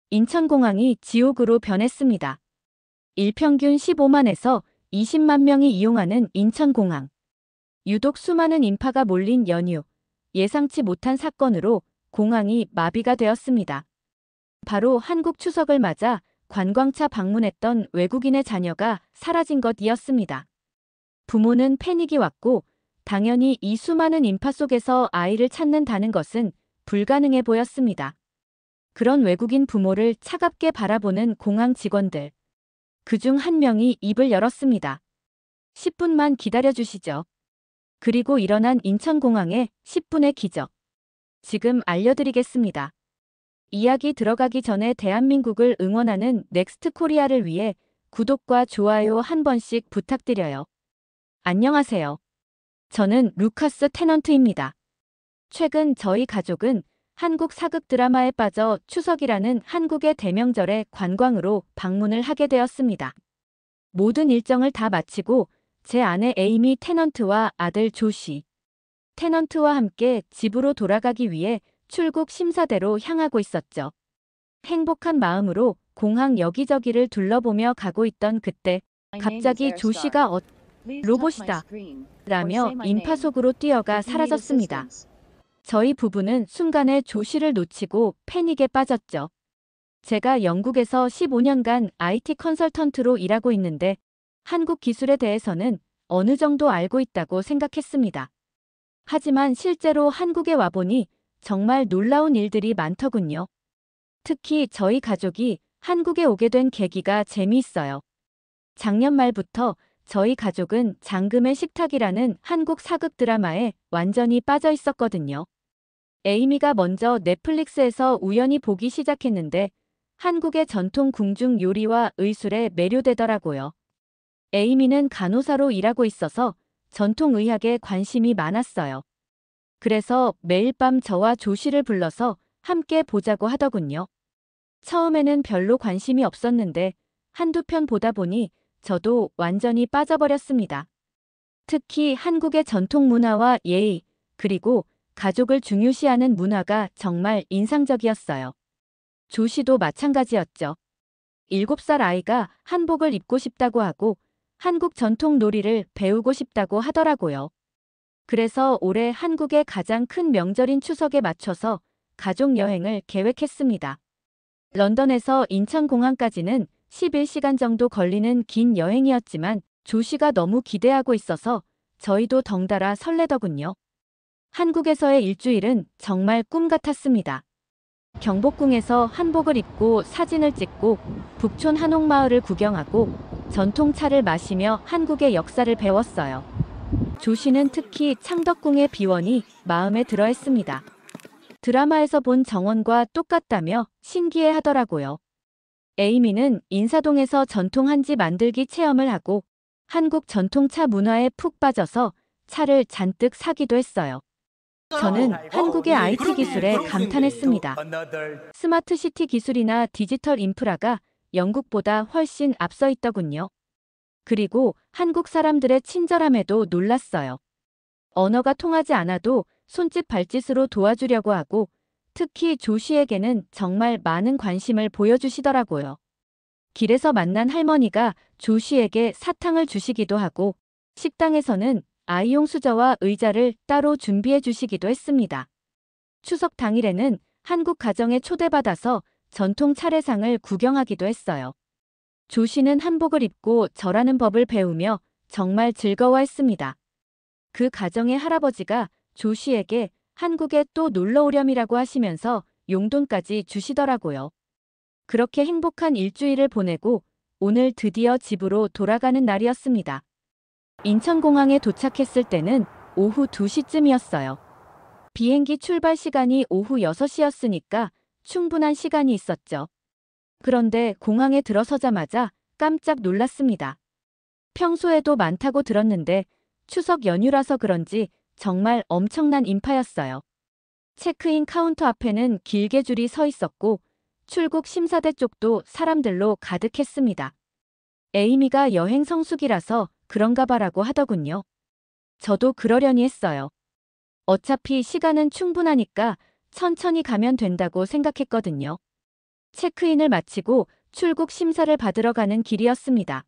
인천공항이 지옥으로 변했습니다. 일평균 15만에서 20만 명이 이용하는 인천공항. 유독 수많은 인파가 몰린 연휴, 예상치 못한 사건으로 공항이 마비가 되었습니다. 바로 한국 추석을 맞아 관광차 방문했던 외국인의 자녀가 사라진 것이었습니다. 부모는 패닉이 왔고 당연히 이 수많은 인파 속에서 아이를 찾는다는 것은 불가능해 보였습니다. 그런 외국인 부모를 차갑게 바라보는 공항 직원들. 그중 한 명이 입을 열었습니다. 10분만 기다려주시죠. 그리고 일어난 인천공항의 10분의 기적. 지금 알려드리겠습니다. 이야기 들어가기 전에 대한민국을 응원하는 넥스트 코리아를 위해 구독과 좋아요 한 번씩 부탁드려요. 안녕하세요. 저는 루카스 테넌트입니다. 최근 저희 가족은 한국 사극 드라마에 빠져 추석이라는 한국의 대명절에 관광으로 방문을 하게 되었습니다. 모든 일정을 다 마치고 제 아내 에이미 테넌트와 아들 조시 테넌트와 함께 집으로 돌아가기 위해 출국 심사대로 향하고 있었죠. 행복한 마음으로 공항 여기저기를 둘러보며 가고 있던 그때 갑자기 조시가 로봇이다 라며 인파 속으로 뛰어가 사라졌습니다. 저희 부부는 순간에 조시를 놓치고 패닉에 빠졌죠. 제가 영국에서 15년간 IT 컨설턴트로 일하고 있는데 한국 기술에 대해서는 어느 정도 알고 있다고 생각했습니다. 하지만 실제로 한국에 와보니 정말 놀라운 일들이 많더군요. 특히 저희 가족이 한국에 오게 된 계기가 재미있어요. 작년 말부터 저희 가족은 장금의 식탁이라는 한국 사극 드라마에 완전히 빠져 있었거든요. 에이미가 먼저 넷플릭스에서 우연히 보기 시작했는데 한국의 전통 궁중 요리와 의술에 매료되더라고요. 에이미는 간호사로 일하고 있어서 전통의학에 관심이 많았어요. 그래서 매일 밤 저와 조시를 불러서 함께 보자고 하더군요. 처음에는 별로 관심이 없었는데 한두 편 보다 보니 저도 완전히 빠져버렸습니다. 특히 한국의 전통 문화와 예의, 그리고 가족을 중요시하는 문화가 정말 인상적이었어요. 조시도 마찬가지였죠. 7살 아이가 한복을 입고 싶다고 하고 한국 전통 놀이를 배우고 싶다고 하더라고요. 그래서 올해 한국의 가장 큰 명절인 추석에 맞춰서 가족 여행을 계획했습니다. 런던에서 인천공항까지는 11시간 정도 걸리는 긴 여행이었지만 조시가 너무 기대하고 있어서 저희도 덩달아 설레더군요. 한국에서의 일주일은 정말 꿈 같았습니다. 경복궁에서 한복을 입고 사진을 찍고 북촌 한옥마을을 구경하고 전통차를 마시며 한국의 역사를 배웠어요. 조시는 특히 창덕궁의 비원이 마음에 들어 했습니다. 드라마에서 본 정원과 똑같다며 신기해 하더라고요. 에이미는 인사동에서 전통 한지 만들기 체험을 하고 한국 전통차 문화에 푹 빠져서 차를 잔뜩 사기도 했어요. 저는 한국의 IT 기술에 감탄했습니다. 스마트 시티 기술이나 디지털 인프라가 영국보다 훨씬 앞서 있더군요. 그리고 한국 사람들의 친절함에도 놀랐어요. 언어가 통하지 않아도 손짓 발짓으로 도와주려고 하고 특히 조시에게는 정말 많은 관심을 보여주시더라고요. 길에서 만난 할머니가 조시에게 사탕을 주시기도 하고 식당에서는 아이용 수저와 의자를 따로 준비해 주시기도 했습니다. 추석 당일에는 한국 가정에 초대받아서 전통 차례상을 구경하기도 했어요. 조시는 한복을 입고 절하는 법을 배우며 정말 즐거워했습니다. 그 가정의 할아버지가 조시에게 한국에 또 놀러 오렴이라고 하시면서 용돈까지 주시더라고요. 그렇게 행복한 일주일을 보내고 오늘 드디어 집으로 돌아가는 날이었습니다. 인천공항에 도착했을 때는 오후 2시쯤이었어요. 비행기 출발 시간이 오후 6시였으니까 충분한 시간이 있었죠. 그런데 공항에 들어서자마자 깜짝 놀랐습니다. 평소에도 많다고 들었는데 추석 연휴라서 그런지 정말 엄청난 인파였어요. 체크인 카운터 앞에는 길게 줄이 서 있었고 출국 심사대 쪽도 사람들로 가득했습니다. 에이미가 여행 성수기라서 그런가 봐라고 하더군요. 저도 그러려니 했어요. 어차피 시간은 충분하니까 천천히 가면 된다고 생각했거든요. 체크인을 마치고 출국 심사를 받으러 가는 길이었습니다.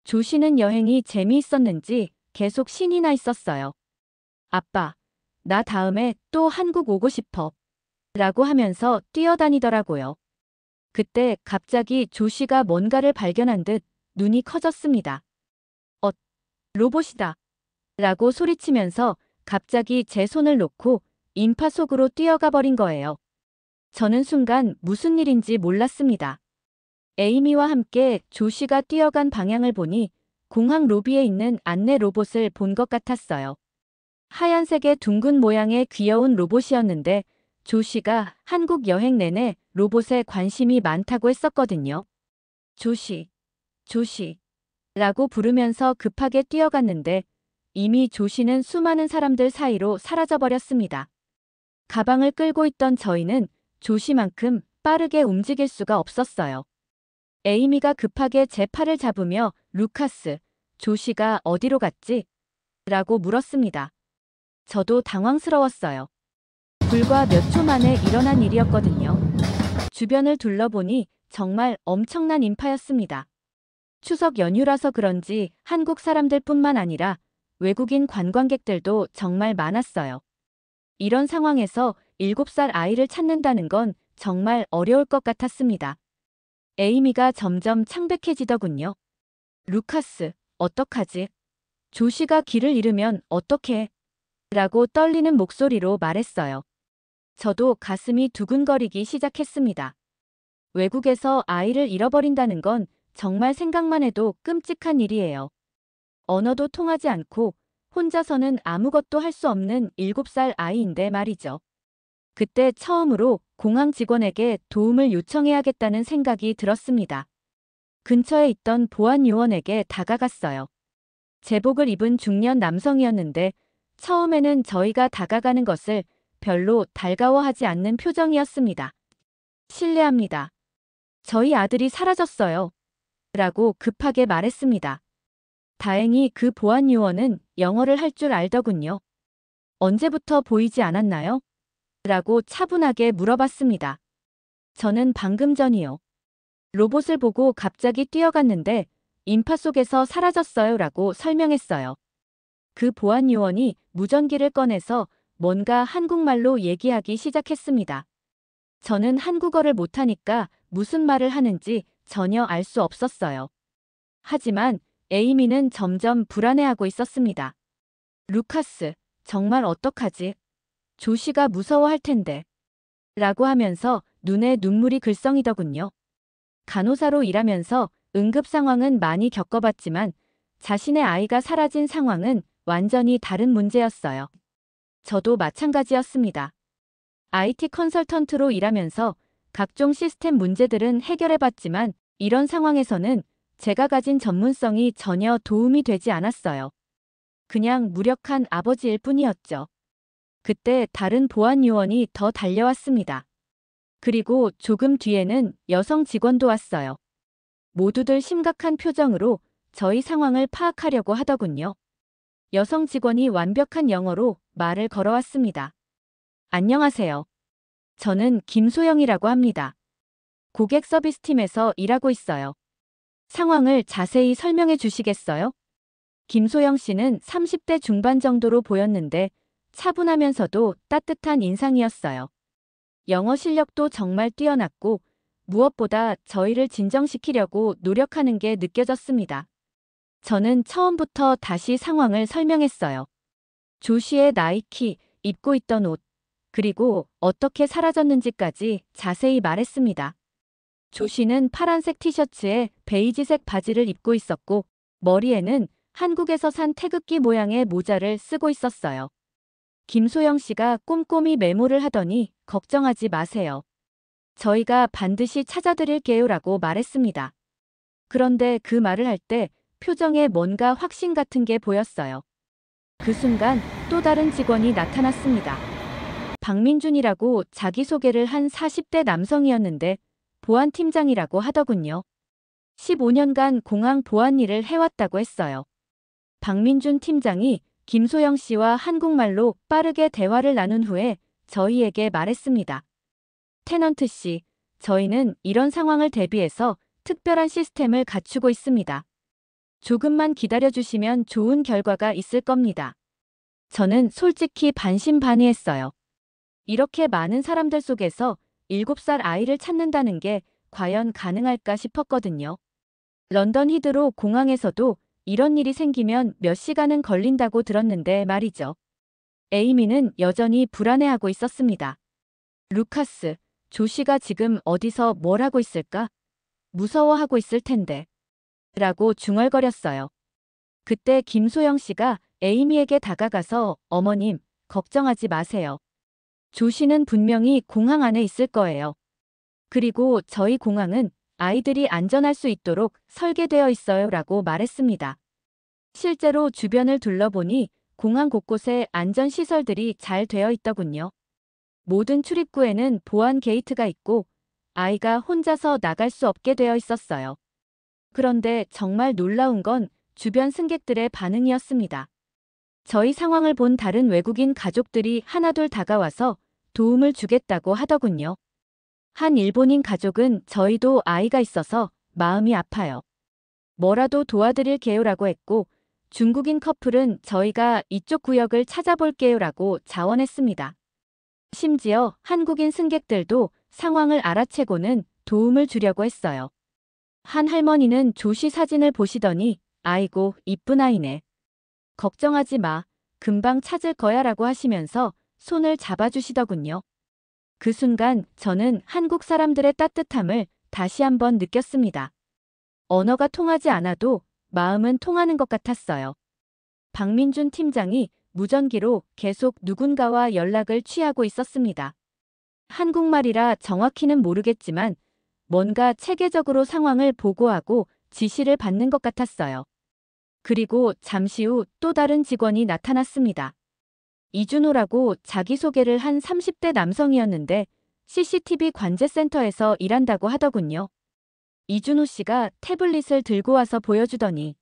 조 씨는 여행이 재미있었는지 계속 신이 나 있었어요. 아빠, 나 다음에 또 한국 오고 싶어. 라고 하면서 뛰어다니더라고요. 그때 갑자기 조 씨가 뭔가를 발견한 듯 눈이 커졌습니다. 로봇이다. 라고 소리치면서 갑자기 제 손을 놓고 인파 속으로 뛰어가 버린 거예요. 저는 순간 무슨 일인지 몰랐습니다. 에이미와 함께 조 씨가 뛰어간 방향을 보니 공항 로비에 있는 안내 로봇을 본 것 같았어요. 하얀색의 둥근 모양의 귀여운 로봇이었는데 조 씨가 한국 여행 내내 로봇에 관심이 많다고 했었거든요. 조씨, 조씨 라고 부르면서 급하게 뛰어갔는데 이미 조 씨는 수많은 사람들 사이로 사라져버렸습니다. 가방을 끌고 있던 저희는 조 씨만큼 빠르게 움직일 수가 없었어요. 에이미가 급하게 제 팔을 잡으며 루카스, 조 씨가 어디로 갔지? 라고 물었습니다. 저도 당황스러웠어요. 불과 몇 초 만에 일어난 일이었거든요. 주변을 둘러보니 정말 엄청난 인파였습니다. 추석 연휴라서 그런지 한국 사람들뿐만 아니라 외국인 관광객들도 정말 많았어요. 이런 상황에서 7살 아이를 찾는다는 건 정말 어려울 것 같았습니다. 에이미가 점점 창백해지더군요. 루카스, 어떡하지? 조 씨가 길을 잃으면 어떡해? 라고 떨리는 목소리로 말했어요. 저도 가슴이 두근거리기 시작했습니다. 외국에서 아이를 잃어버린다는 건 정말 생각만 해도 끔찍한 일이에요. 언어도 통하지 않고 혼자서는 아무것도 할 수 없는 7살 아이인데 말이죠. 그때 처음으로 공항 직원에게 도움을 요청해야겠다는 생각이 들었습니다. 근처에 있던 보안 요원에게 다가갔어요. 제복을 입은 중년 남성이었는데 처음에는 저희가 다가가는 것을 별로 달가워하지 않는 표정이었습니다. 실례합니다. 저희 아들이 사라졌어요. 라고 급하게 말했습니다. 다행히 그 보안 요원은 영어를 할 줄 알더군요. 언제부터 보이지 않았나요? 라고 차분하게 물어봤습니다. 저는 방금 전이요. 로봇을 보고 갑자기 뛰어갔는데 인파 속에서 사라졌어요 라고 설명했어요. 그 보안 요원이 무전기를 꺼내서 뭔가 한국말로 얘기하기 시작했습니다. 저는 한국어를 못하니까 무슨 말을 하는지 전혀 알 수 없었어요. 하지만 에이미는 점점 불안해하고 있었습니다. 루카스, 정말 어떡하지? 조 씨가 무서워할 텐데. 라고 하면서 눈에 눈물이 글썽이더군요. 간호사로 일하면서 응급 상황은 많이 겪어봤지만 자신의 아이가 사라진 상황은 완전히 다른 문제였어요. 저도 마찬가지였습니다. IT 컨설턴트로 일하면서 각종 시스템 문제들은 해결해봤지만 이런 상황에서는 제가 가진 전문성이 전혀 도움이 되지 않았어요. 그냥 무력한 아버지일 뿐이었죠. 그때 다른 보안 요원이 더 달려왔습니다. 그리고 조금 뒤에는 여성 직원도 왔어요. 모두들 심각한 표정으로 저희 상황을 파악하려고 하더군요. 여성 직원이 완벽한 영어로 말을 걸어왔습니다. 안녕하세요. 저는 김소영이라고 합니다. 고객 서비스팀에서 일하고 있어요. 상황을 자세히 설명해 주시겠어요? 김소영 씨는 30대 중반 정도로 보였는데 차분하면서도 따뜻한 인상이었어요. 영어 실력도 정말 뛰어났고 무엇보다 저희를 진정시키려고 노력하는 게 느껴졌습니다. 저는 처음부터 다시 상황을 설명했어요. 조 씨의 나이, 키, 입고 있던 옷, 그리고 어떻게 사라졌는지까지 자세히 말했습니다. 조 씨는 파란색 티셔츠에 베이지색 바지를 입고 있었고 머리에는 한국에서 산 태극기 모양의 모자를 쓰고 있었어요. 김소영 씨가 꼼꼼히 메모를 하더니 걱정하지 마세요. 저희가 반드시 찾아드릴게요 라고 말했습니다. 그런데 그 말을 할 때 표정에 뭔가 확신 같은 게 보였어요. 그 순간 또 다른 직원이 나타났습니다. 박민준이라고 자기소개를 한 40대 남성이었는데 보안팀장이라고 하더군요. 15년간 공항 보안 일을 해왔다고 했어요. 박민준 팀장이 김소영 씨와 한국말로 빠르게 대화를 나눈 후에 저희에게 말했습니다. 테넌트 씨, 저희는 이런 상황을 대비해서 특별한 시스템을 갖추고 있습니다. 조금만 기다려주시면 좋은 결과가 있을 겁니다. 저는 솔직히 반신반의했어요. 이렇게 많은 사람들 속에서 7살 아이를 찾는다는 게 과연 가능할까 싶었거든요. 런던 히드로 공항에서도 이런 일이 생기면 몇 시간은 걸린다고 들었는데 말이죠. 에이미는 여전히 불안해하고 있었습니다. 루카스, 조시가 지금 어디서 뭘 하고 있을까? 무서워하고 있을 텐데. 라고 중얼거렸어요. 그때 김소영 씨가 에이미에게 다가가서 어머님, 걱정하지 마세요. 조시는 분명히 공항 안에 있을 거예요. 그리고 저희 공항은 아이들이 안전할 수 있도록 설계되어 있어요 라고 말했습니다. 실제로 주변을 둘러보니 공항 곳곳에 안전시설들이 잘 되어 있더군요. 모든 출입구에는 보안 게이트가 있고 아이가 혼자서 나갈 수 없게 되어 있었어요. 그런데 정말 놀라운 건 주변 승객들의 반응이었습니다. 저희 상황을 본 다른 외국인 가족들이 하나둘 다가와서 도움을 주겠다고 하더군요. 한 일본인 가족은 저희도 아이가 있어서 마음이 아파요. 뭐라도 도와드릴게요라고 했고 중국인 커플은 저희가 이쪽 구역을 찾아볼게요라고 자원했습니다. 심지어 한국인 승객들도 상황을 알아채고는 도움을 주려고 했어요. 한 할머니는 조시 사진을 보시더니 아이고 이쁜 아이네. 걱정하지 마. 금방 찾을 거야 라고 하시면서 손을 잡아주시더군요. 그 순간 저는 한국 사람들의 따뜻함을 다시 한번 느꼈습니다. 언어가 통하지 않아도 마음은 통하는 것 같았어요. 박민준 팀장이 무전기로 계속 누군가와 연락을 취하고 있었습니다. 한국말이라 정확히는 모르겠지만 뭔가 체계적으로 상황을 보고하고 지시를 받는 것 같았어요. 그리고 잠시 후 또 다른 직원이 나타났습니다. 이준호라고 자기소개를 한 30대 남성이었는데 CCTV 관제센터에서 일한다고 하더군요. 이준호 씨가 태블릿을 들고 와서 보여주더니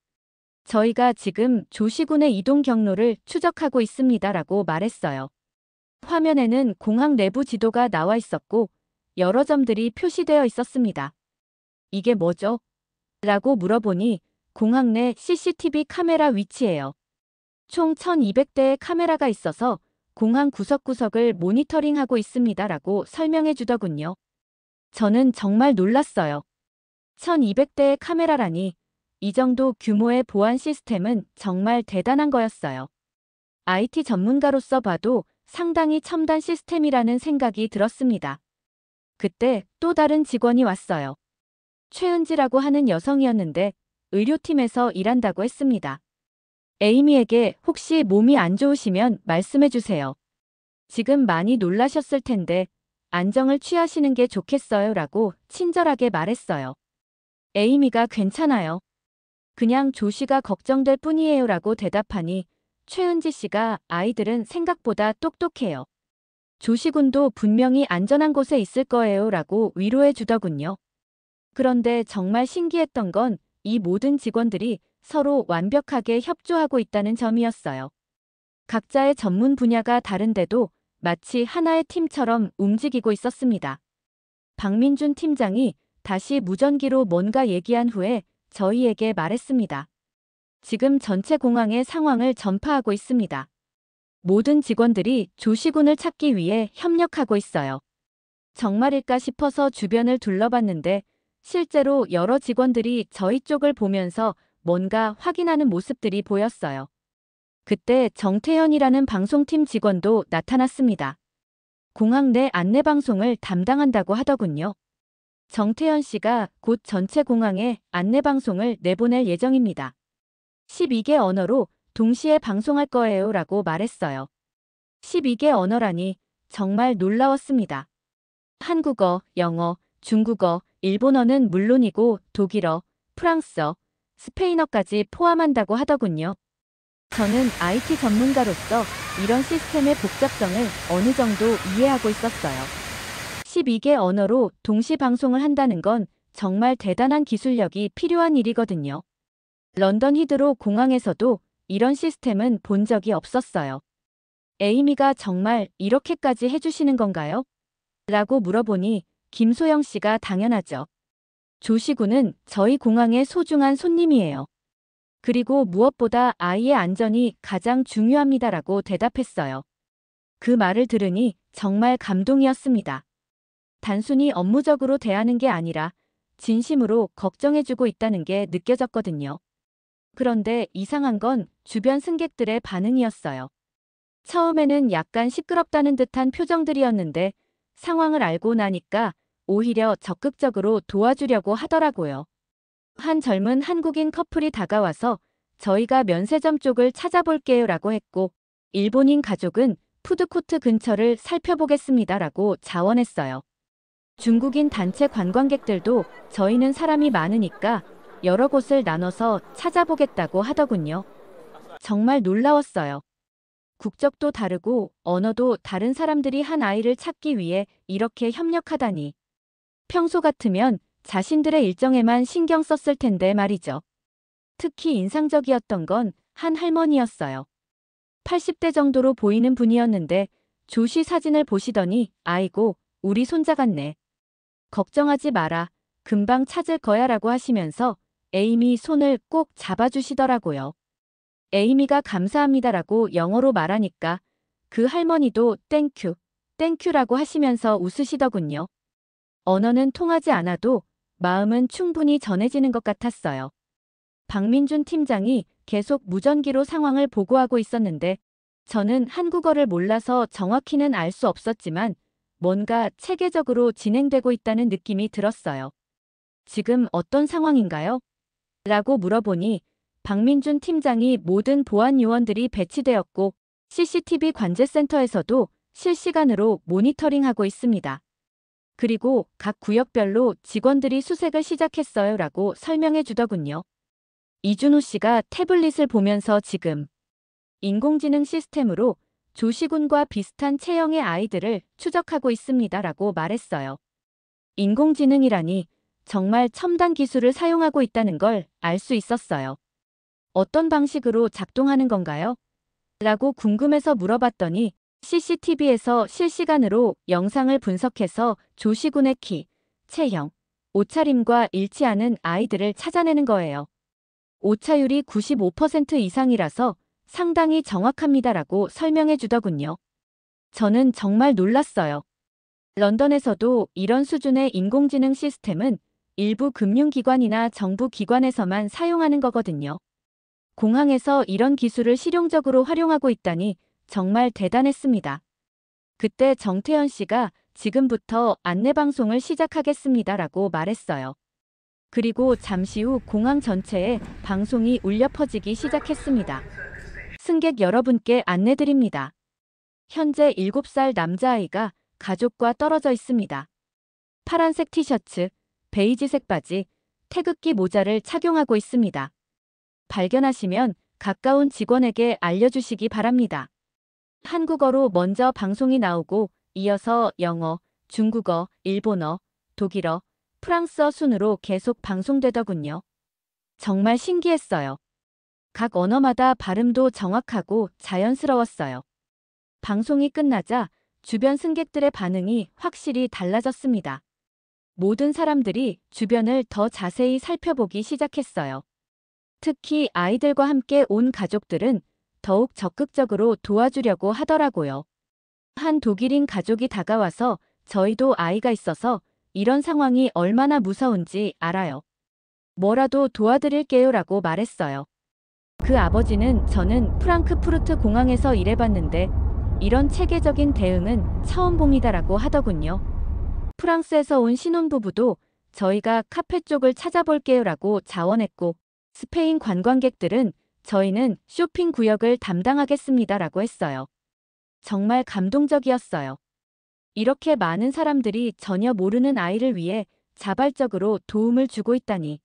저희가 지금 조시군의 이동 경로를 추적하고 있습니다라고 말했어요. 화면에는 공항 내부 지도가 나와 있었고 여러 점들이 표시되어 있었습니다. 이게 뭐죠? 라고 물어보니 공항 내 CCTV 카메라 위치예요. 총 1200대의 카메라가 있어서 공항 구석구석을 모니터링하고 있습니다라고 설명해 주더군요. 저는 정말 놀랐어요. 1200대의 카메라라니 이 정도 규모의 보안 시스템은 정말 대단한 거였어요. IT 전문가로서 봐도 상당히 첨단 시스템이라는 생각이 들었습니다. 그때 또 다른 직원이 왔어요. 최은지라고 하는 여성이었는데 의료팀에서 일한다고 했습니다. 에이미에게 혹시 몸이 안 좋으시면 말씀해 주세요. 지금 많이 놀라셨을 텐데 안정을 취하시는 게 좋겠어요 라고 친절하게 말했어요. 에이미가 괜찮아요. 그냥 조시가 걱정될 뿐이에요 라고 대답하니 최은지 씨가 아이들은 생각보다 똑똑해요. 조시군도 분명히 안전한 곳에 있을 거예요 라고 위로해 주더군요. 그런데 정말 신기했던 건 이 모든 직원들이 서로 완벽하게 협조하고 있다는 점이었어요. 각자의 전문 분야가 다른데도 마치 하나의 팀처럼 움직이고 있었습니다. 박민준 팀장이 다시 무전기로 뭔가 얘기한 후에 저희에게 말했습니다. 지금 전체 공항의 상황을 전파하고 있습니다. 모든 직원들이 조시군을 찾기 위해 협력하고 있어요. 정말일까 싶어서 주변을 둘러봤는데 실제로 여러 직원들이 저희 쪽을 보면서 뭔가 확인하는 모습들이 보였어요. 그때 정태현이라는 방송팀 직원도 나타났습니다. 공항 내 안내방송을 담당한다고 하더군요. 정태현 씨가 곧 전체 공항에 안내방송을 내보낼 예정입니다. 12개 언어로 동시에 방송할 거예요 라고 말했어요. 12개 언어라니 정말 놀라웠습니다. 한국어, 영어, 중국어, 일본어는 물론이고 독일어, 프랑스어, 스페인어까지 포함한다고 하더군요. 저는 IT 전문가로서 이런 시스템의 복잡성을 어느 정도 이해하고 있었어요. 12개 언어로 동시 방송을 한다는 건 정말 대단한 기술력이 필요한 일이거든요. 런던 히드로 공항에서도 이런 시스템은 본 적이 없었어요. 에이미가 정말 이렇게까지 해주시는 건가요? 라고 물어보니 김소영 씨가 당연하죠. 조시군은 저희 공항의 소중한 손님이에요. 그리고 무엇보다 아이의 안전이 가장 중요합니다라고 대답했어요. 그 말을 들으니 정말 감동이었습니다. 단순히 업무적으로 대하는 게 아니라 진심으로 걱정해주고 있다는 게 느껴졌거든요. 그런데 이상한 건 주변 승객들의 반응이었어요. 처음에는 약간 시끄럽다는 듯한 표정들이었는데 상황을 알고 나니까 오히려 적극적으로 도와주려고 하더라고요. 한 젊은 한국인 커플이 다가와서 저희가 면세점 쪽을 찾아볼게요라고 했고, 일본인 가족은 푸드코트 근처를 살펴보겠습니다라고 자원했어요. 중국인 단체 관광객들도 저희는 사람이 많으니까 여러 곳을 나눠서 찾아보겠다고 하더군요. 정말 놀라웠어요. 국적도 다르고 언어도 다른 사람들이 한 아이를 찾기 위해 이렇게 협력하다니. 평소 같으면 자신들의 일정에만 신경 썼을 텐데 말이죠. 특히 인상적이었던 건 한 할머니였어요. 80대 정도로 보이는 분이었는데 조씨 사진을 보시더니 아이고, 우리 손자 같네. 걱정하지 마라. 금방 찾을 거야 라고 하시면서 에이미 손을 꼭 잡아주시더라고요. 에이미가 감사합니다라고 영어로 말하니까 그 할머니도 땡큐, 땡큐라고 하시면서 웃으시더군요. 언어는 통하지 않아도 마음은 충분히 전해지는 것 같았어요. 박민준 팀장이 계속 무전기로 상황을 보고하고 있었는데 저는 한국어를 몰라서 정확히는 알 수 없었지만 뭔가 체계적으로 진행되고 있다는 느낌이 들었어요. 지금 어떤 상황인가요? 라고 물어보니 박민준 팀장이 모든 보안 요원들이 배치되었고 CCTV 관제센터에서도 실시간으로 모니터링하고 있습니다. 그리고 각 구역별로 직원들이 수색을 시작했어요 라고 설명해 주더군요. 이준호 씨가 태블릿을 보면서 지금 인공지능 시스템으로 조시군과 비슷한 체형의 아이들을 추적하고 있습니다 라고 말했어요. 인공지능이라니 정말 첨단 기술을 사용하고 있다는 걸 알 수 있었어요. 어떤 방식으로 작동하는 건가요? 라고 궁금해서 물어봤더니 CCTV에서 실시간으로 영상을 분석해서 조시군의 키, 체형, 옷차림과 일치하는 아이들을 찾아내는 거예요. 오차율이 95% 이상이라서 상당히 정확합니다라고 설명해 주더군요. 저는 정말 놀랐어요. 런던에서도 이런 수준의 인공지능 시스템은 일부 금융기관이나 정부 기관에서만 사용하는 거거든요. 공항에서 이런 기술을 실용적으로 활용하고 있다니 정말 대단했습니다. 그때 정태현 씨가 지금부터 안내방송을 시작하겠습니다라고 말했어요. 그리고 잠시 후 공항 전체에 방송이 울려 퍼지기 시작했습니다. 승객 여러분께 안내드립니다. 현재 7살 남자아이가 가족과 떨어져 있습니다. 파란색 티셔츠, 베이지색 바지, 태극기 모자를 착용하고 있습니다. 발견하시면 가까운 직원에게 알려주시기 바랍니다. 한국어로 먼저 방송이 나오고 이어서 영어, 중국어, 일본어, 독일어, 프랑스어 순으로 계속 방송되더군요. 정말 신기했어요. 각 언어마다 발음도 정확하고 자연스러웠어요. 방송이 끝나자 주변 승객들의 반응이 확실히 달라졌습니다. 모든 사람들이 주변을 더 자세히 살펴보기 시작했어요. 특히 아이들과 함께 온 가족들은 더욱 적극적으로 도와주려고 하더라고요. 한 독일인 가족이 다가와서 저희도 아이가 있어서 이런 상황이 얼마나 무서운지 알아요. 뭐라도 도와드릴게요 라고 말했어요. 그 아버지는 저는 프랑크푸르트 공항에서 일해봤는데 이런 체계적인 대응은 처음 봅니다라고 하더군요. 프랑스에서 온 신혼부부도 저희가 카페 쪽을 찾아볼게요 라고 자원했고 스페인 관광객들은 저희는 쇼핑 구역을 담당하겠습니다라고 했어요. 정말 감동적이었어요. 이렇게 많은 사람들이 전혀 모르는 아이를 위해 자발적으로 도움을 주고 있다니.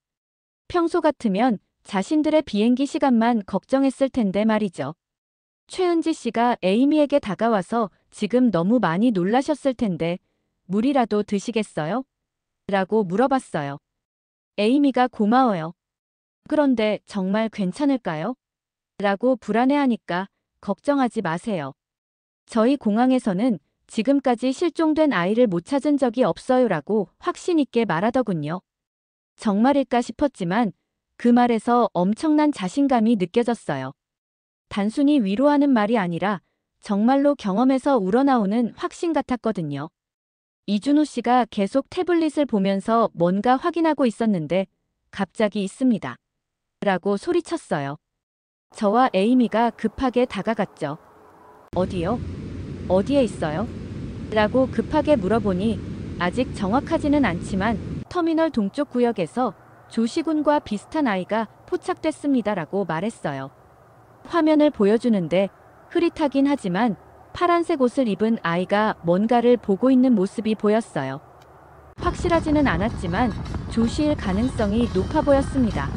평소 같으면 자신들의 비행기 시간만 걱정했을 텐데 말이죠. 최은지 씨가 에이미에게 다가와서 지금 너무 많이 놀라셨을 텐데 물이라도 드시겠어요? 라고 물어봤어요. 에이미가 고마워요. 그런데 정말 괜찮을까요? 라고 불안해하니까 걱정하지 마세요. 저희 공항에서는 지금까지 실종된 아이를 못 찾은 적이 없어요라고 확신 있게 말하더군요. 정말일까 싶었지만 그 말에서 엄청난 자신감이 느껴졌어요. 단순히 위로하는 말이 아니라 정말로 경험에서 우러나오는 확신 같았거든요. 이준호 씨가 계속 태블릿을 보면서 뭔가 확인하고 있었는데 갑자기 있습니다. 라고 소리쳤어요. 저와 에이미가 급하게 다가갔죠. 어디요? 어디에 있어요? 라고 급하게 물어보니 아직 정확하지는 않지만 터미널 동쪽 구역에서 조시군과 비슷한 아이가 포착됐습니다라고 말했어요. 화면을 보여주는데 흐릿하긴 하지만 파란색 옷을 입은 아이가 뭔가를 보고 있는 모습이 보였어요. 확실하지는 않았지만 조시일 가능성이 높아 보였습니다.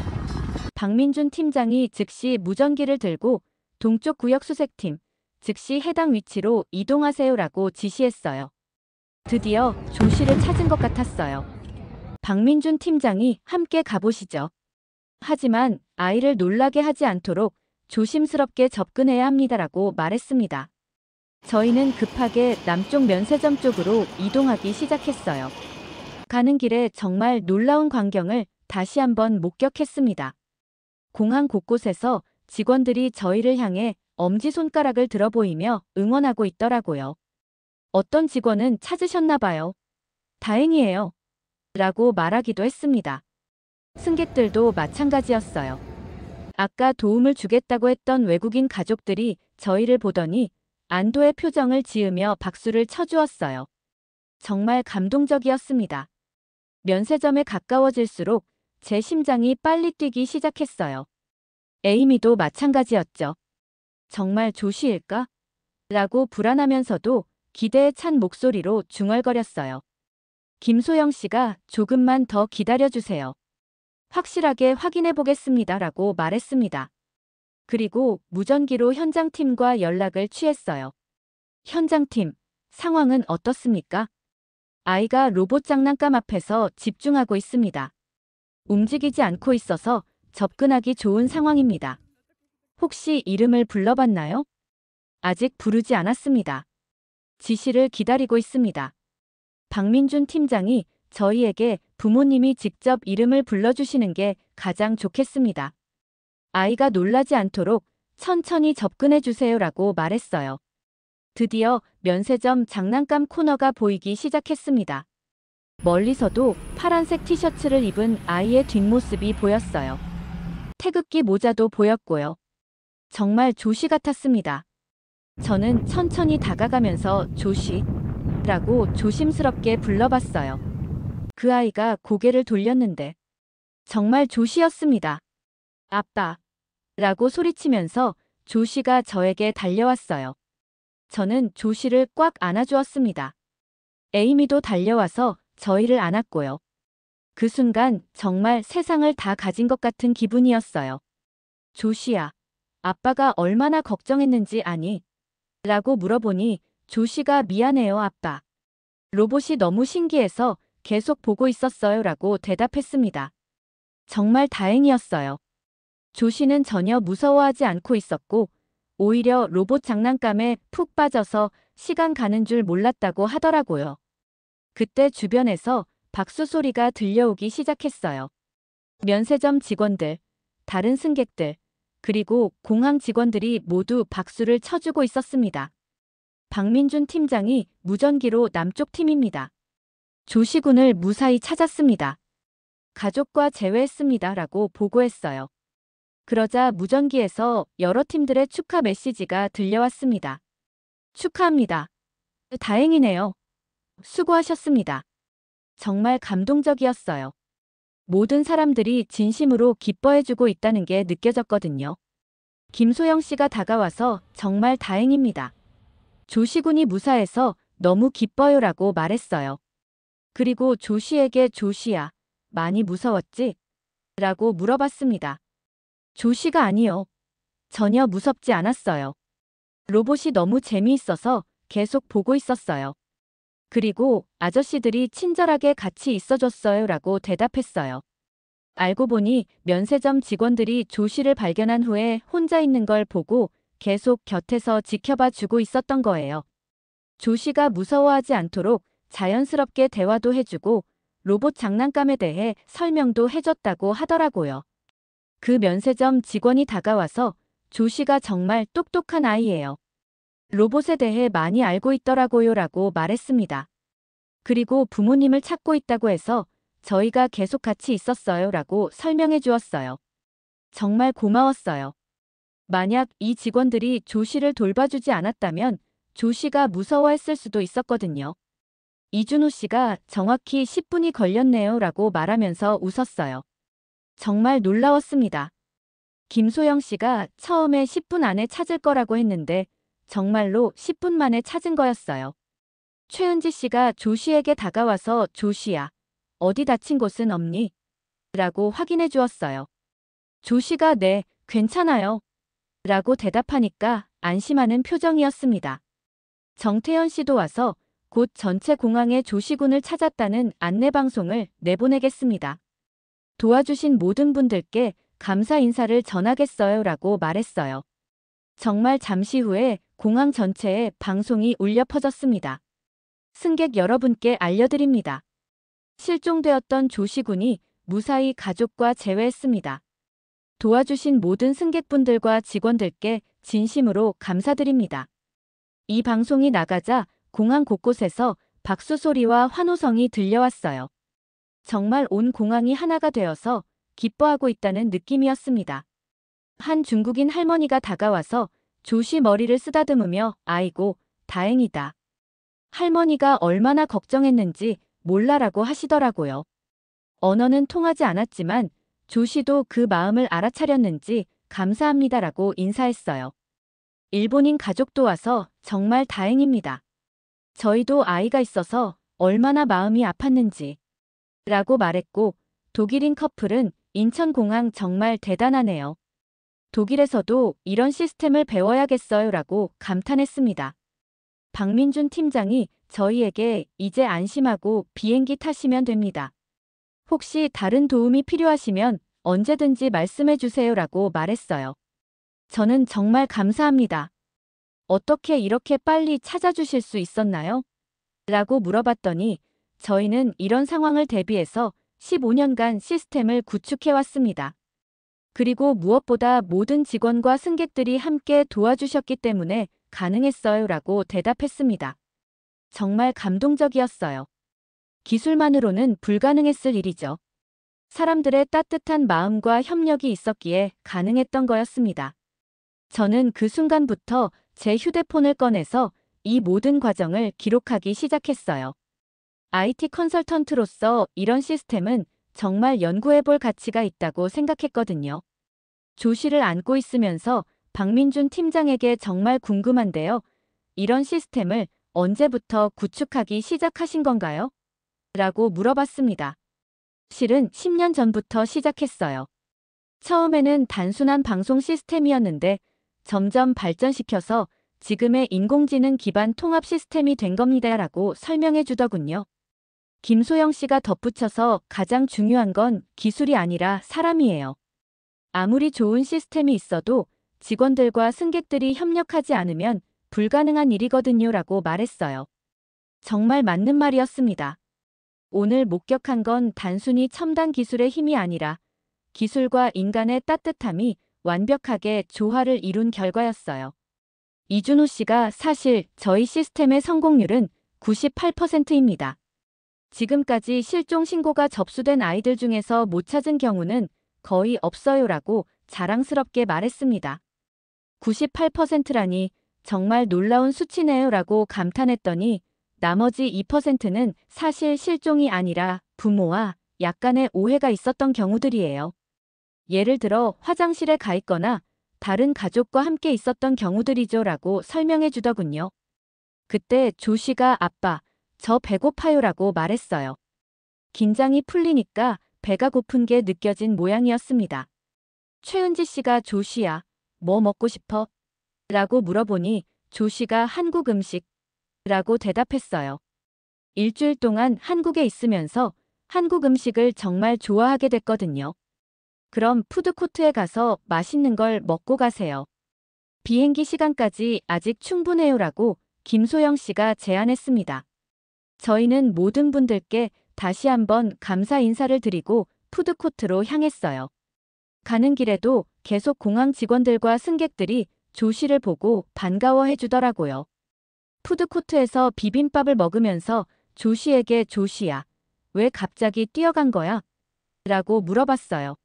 박민준 팀장이 즉시 무전기를 들고 동쪽 구역 수색팀, 즉시 해당 위치로 이동하세요라고 지시했어요. 드디어 조시를 찾은 것 같았어요. 박민준 팀장이 함께 가보시죠. 하지만 아이를 놀라게 하지 않도록 조심스럽게 접근해야 합니다라고 말했습니다. 저희는 급하게 남쪽 면세점 쪽으로 이동하기 시작했어요. 가는 길에 정말 놀라운 광경을 다시 한번 목격했습니다. 공항 곳곳에서 직원들이 저희를 향해 엄지손가락을 들어 보이며 응원하고 있더라고요. 어떤 직원은 찾으셨나 봐요. 다행이에요. 라고 말하기도 했습니다. 승객들도 마찬가지였어요. 아까 도움을 주겠다고 했던 외국인 가족들이 저희를 보더니 안도의 표정을 지으며 박수를 쳐주었어요. 정말 감동적이었습니다. 면세점에 가까워질수록 제 심장이 빨리 뛰기 시작했어요. 에이미도 마찬가지였죠. 정말 조시일까? 라고 불안하면서도 기대에 찬 목소리로 중얼거렸어요. 김소영 씨가 조금만 더 기다려주세요. 확실하게 확인해 보겠습니다. 라고 말했습니다. 그리고 무전기로 현장팀과 연락을 취했어요. 현장팀, 상황은 어떻습니까? 아이가 로봇 장난감 앞에서 집중하고 있습니다. 움직이지 않고 있어서 접근하기 좋은 상황입니다. 혹시 이름을 불러봤나요? 아직 부르지 않았습니다. 지시를 기다리고 있습니다. 박민준 팀장이 저희에게 부모님이 직접 이름을 불러주시는 게 가장 좋겠습니다. 아이가 놀라지 않도록 천천히 접근해 주세요라고 말했어요. 드디어 면세점 장난감 코너가 보이기 시작했습니다. 멀리서도 파란색 티셔츠를 입은 아이의 뒷모습이 보였어요. 태극기 모자도 보였고요. 정말 조시 같았습니다. 저는 천천히 다가가면서 조시라고 조심스럽게 불러봤어요. 그 아이가 고개를 돌렸는데 정말 조시였습니다. 아빠 라고 소리치면서 조시가 저에게 달려왔어요. 저는 조시를 꽉 안아주었습니다. 에이미도 달려와서 저희를 안았고요. 그 순간 정말 세상을 다 가진 것 같은 기분이었어요. 조시야, 아빠가 얼마나 걱정했는지 아니? 라고 물어보니 조시가 미안해요 아빠. 로봇이 너무 신기해서 계속 보고 있었어요 라고 대답했습니다. 정말 다행이었어요. 조시는 전혀 무서워하지 않고 있었고 오히려 로봇 장난감에 푹 빠져서 시간 가는 줄 몰랐다고 하더라고요. 그때 주변에서 박수 소리가 들려오기 시작했어요. 면세점 직원들, 다른 승객들, 그리고 공항 직원들이 모두 박수를 쳐주고 있었습니다. 박민준 팀장이 무전기로 남쪽 팀입니다. 조시군을 무사히 찾았습니다. 가족과 재회했습니다. 라고 보고했어요. 그러자 무전기에서 여러 팀들의 축하 메시지가 들려왔습니다. 축하합니다. 다행이네요. 수고하셨습니다. 정말 감동적이었어요. 모든 사람들이 진심으로 기뻐해주고 있다는 게 느껴졌거든요. 김소영 씨가 다가와서 정말 다행입니다. 조시군이 무사해서 너무 기뻐요라고 말했어요. 그리고 조시에게 조시야, 많이 무서웠지? 라고 물어봤습니다. 조시가 아니요. 전혀 무섭지 않았어요. 로봇이 너무 재미있어서 계속 보고 있었어요. 그리고 아저씨들이 친절하게 같이 있어줬어요 라고 대답했어요. 알고 보니 면세점 직원들이 조시를 발견한 후에 혼자 있는 걸 보고 계속 곁에서 지켜봐 주고 있었던 거예요. 조 씨가 무서워하지 않도록 자연스럽게 대화도 해주고 로봇 장난감에 대해 설명도 해줬다고 하더라고요. 그 면세점 직원이 다가와서 조 씨가 정말 똑똑한 아이예요. 로봇에 대해 많이 알고 있더라고요 라고 말했습니다. 그리고 부모님을 찾고 있다고 해서 저희가 계속 같이 있었어요 라고 설명해 주었어요. 정말 고마웠어요. 만약 이 직원들이 조 씨를 돌봐주지 않았다면 조 씨가 무서워했을 수도 있었거든요. 이준호 씨가 정확히 10분이 걸렸네요 라고 말하면서 웃었어요. 정말 놀라웠습니다. 김소영 씨가 처음에 10분 안에 찾을 거라고 했는데 정말로 10분 만에 찾은 거였어요. 최은지 씨가 조 씨에게 다가와서 조 씨야, 어디 다친 곳은 없니? 라고 확인해 주었어요. 조 씨가 네, 괜찮아요. 라고 대답하니까 안심하는 표정이었습니다. 정태현 씨도 와서 곧 전체 공항에 조 씨군을 찾았다는 안내방송을 내보내겠습니다. 도와주신 모든 분들께 감사 인사를 전하겠어요 라고 말했어요. 정말 잠시 후에 공항 전체에 방송이 울려 퍼졌습니다. 승객 여러분께 알려드립니다. 실종되었던 조 씨군이 무사히 가족과 재회했습니다. 도와주신 모든 승객분들과 직원들께 진심으로 감사드립니다. 이 방송이 나가자 공항 곳곳에서 박수 소리와 환호성이 들려왔어요. 정말 온 공항이 하나가 되어서 기뻐하고 있다는 느낌이었습니다. 한 중국인 할머니가 다가와서 조 씨 머리를 쓰다듬으며 아이고, 다행이다. 할머니가 얼마나 걱정했는지 몰라라고 하시더라고요. 언어는 통하지 않았지만 조 씨도 그 마음을 알아차렸는지 감사합니다라고 인사했어요. 일본인 가족도 와서 정말 다행입니다. 저희도 아이가 있어서 얼마나 마음이 아팠는지 라고 말했고 독일인 커플은 인천공항 정말 대단하네요. 독일에서도 이런 시스템을 배워야겠어요 라고 감탄했습니다. 박민준 팀장이 저희에게 이제 안심하고 비행기 타시면 됩니다. 혹시 다른 도움이 필요하시면 언제든지 말씀해 주세요 라고 말했어요. 저는 정말 감사합니다. 어떻게 이렇게 빨리 찾아주실 수 있었나요? 라고 물어봤더니 저희는 이런 상황을 대비해서 15년간 시스템을 구축해왔습니다. 그리고 무엇보다 모든 직원과 승객들이 함께 도와주셨기 때문에 가능했어요 라고 대답했습니다. 정말 감동적이었어요. 기술만으로는 불가능했을 일이죠. 사람들의 따뜻한 마음과 협력이 있었기에 가능했던 거였습니다. 저는 그 순간부터 제 휴대폰을 꺼내서 이 모든 과정을 기록하기 시작했어요. IT 컨설턴트로서 이런 시스템은 정말 연구해볼 가치가 있다고 생각했거든요. 조 씨를 안고 있으면서 박민준 팀장에게 정말 궁금한데요. 이런 시스템을 언제부터 구축하기 시작하신 건가요? 라고 물어봤습니다. 실은 10년 전부터 시작했어요. 처음에는 단순한 방송 시스템이었는데 점점 발전시켜서 지금의 인공지능 기반 통합 시스템이 된 겁니다 라고 설명해 주더군요. 김소영 씨가 덧붙여서 가장 중요한 건 기술이 아니라 사람이에요. 아무리 좋은 시스템이 있어도 직원들과 승객들이 협력하지 않으면 불가능한 일이거든요 라고 말했어요. 정말 맞는 말이었습니다. 오늘 목격한 건 단순히 첨단 기술의 힘이 아니라 기술과 인간의 따뜻함이 완벽하게 조화를 이룬 결과였어요. 이준호 씨가 사실 저희 시스템의 성공률은 98%입니다. 지금까지 실종 신고가 접수된 아이들 중에서 못 찾은 경우는 거의 없어요라고 자랑스럽게 말했습니다. 98%라니 정말 놀라운 수치네요 라고 감탄했더니 나머지 2%는 사실 실종이 아니라 부모와 약간의 오해가 있었던 경우들이에요. 예를 들어 화장실에 가 있거나 다른 가족과 함께 있었던 경우들이죠 라고 설명해 주더군요. 그때 조 씨가 아빠, 저 배고파요 라고 말했어요. 긴장이 풀리니까 배가 고픈 게 느껴진 모양이었습니다. 최은지 씨가 조 씨야, 뭐 먹고 싶어? 라고 물어보니 조 씨가 한국 음식 라고 대답했어요. 일주일 동안 한국에 있으면서 한국 음식을 정말 좋아하게 됐거든요. 그럼 푸드코트에 가서 맛있는 걸 먹고 가세요. 비행기 시간까지 아직 충분해요 라고 김소영 씨가 제안했습니다. 저희는 모든 분들께 다시 한번 감사 인사를 드리고 푸드코트로 향했어요. 가는 길에도 계속 공항 직원들과 승객들이 조 씨를 보고 반가워해 주더라고요. 푸드코트에서 비빔밥을 먹으면서 조 씨에게 조 씨야, 왜 갑자기 뛰어간 거야? 라고 물어봤어요.